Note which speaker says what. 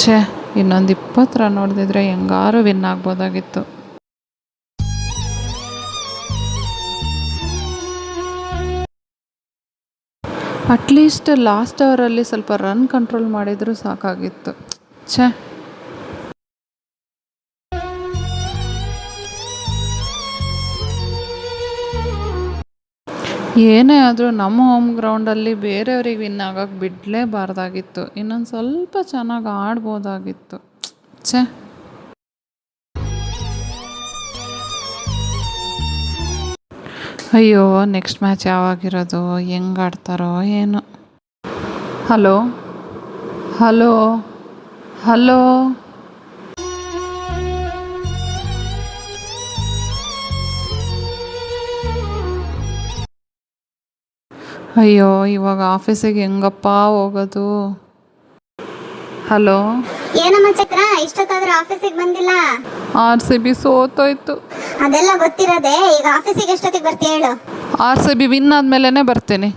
Speaker 1: ಛೇ, ಇನ್ನೊಂದು 20 run ಹೊಡೆದಿದ್ರೆ ಹೆಂಗಾರು win ಆಗ್ಬೋದಾಗಿತ್ತು. At least last ಅವರಲ್ಲಿ ಸ್ವಲ್ಪ ರನ್ ಕಂಟ್ರೋಲ್ ಮಾಡಿದರೂ ಸಾಕಾಗಿತ್ತು. ಛೇ, ಏನೇ ಆದರೂ ನಮ್ಮ ಹೋಮ್ ಗ್ರೌಂಡಲ್ಲಿ ಬೇರೆಯವ್ರಿಗೆ ವಿನ್ ಆಗೋಕ್ಕೆ ಬಿಡಲೇಬಾರ್ದಾಗಿತ್ತು. ಇನ್ನೊಂದು ಸ್ವಲ್ಪ ಚೆನ್ನಾಗಿ ಆಡ್ಬೋದಾಗಿತ್ತು. ಛೇ, ಅಯ್ಯೋ, ನೆಕ್ಸ್ಟ್ ಮ್ಯಾಚ್ ಯಾವಾಗಿರೋದು, ಹೆಂಗೆ ಆಡ್ತಾರೋ ಏನೋ. ಹಲೋ ಹಲೋ ಹಲೋ ಅಯ್ಯೋ, ಇವಾಗ ಆಫೀಸಿಗೆ ಹೆಂಗಪ್ಪ ಹೋಗೋದು? ಹಲೋ,
Speaker 2: ಏನಮ್ಮ ಚಕ್ರ, ಇಷ್ಟೊತ್ತಾದ್ರೂ ಆಫೀಸಿಗೆ ಬಂದಿಲ್ಲ?
Speaker 1: RCB ಸೋತೋಯ್ತು.
Speaker 2: ಅದೆಲ್ಲ ಗೊತ್ತಿರೋದೆ. ಈಗ ಆಫೀಸಿಗೆ ಎಷ್ಟೊತ್ತಿಗೆ ಬರ್ತೀಯ ಹೇಳು?
Speaker 1: RCB ವಿನ್ ಆದ್ಮೇಲೆ ಬರ್ತೀನಿ.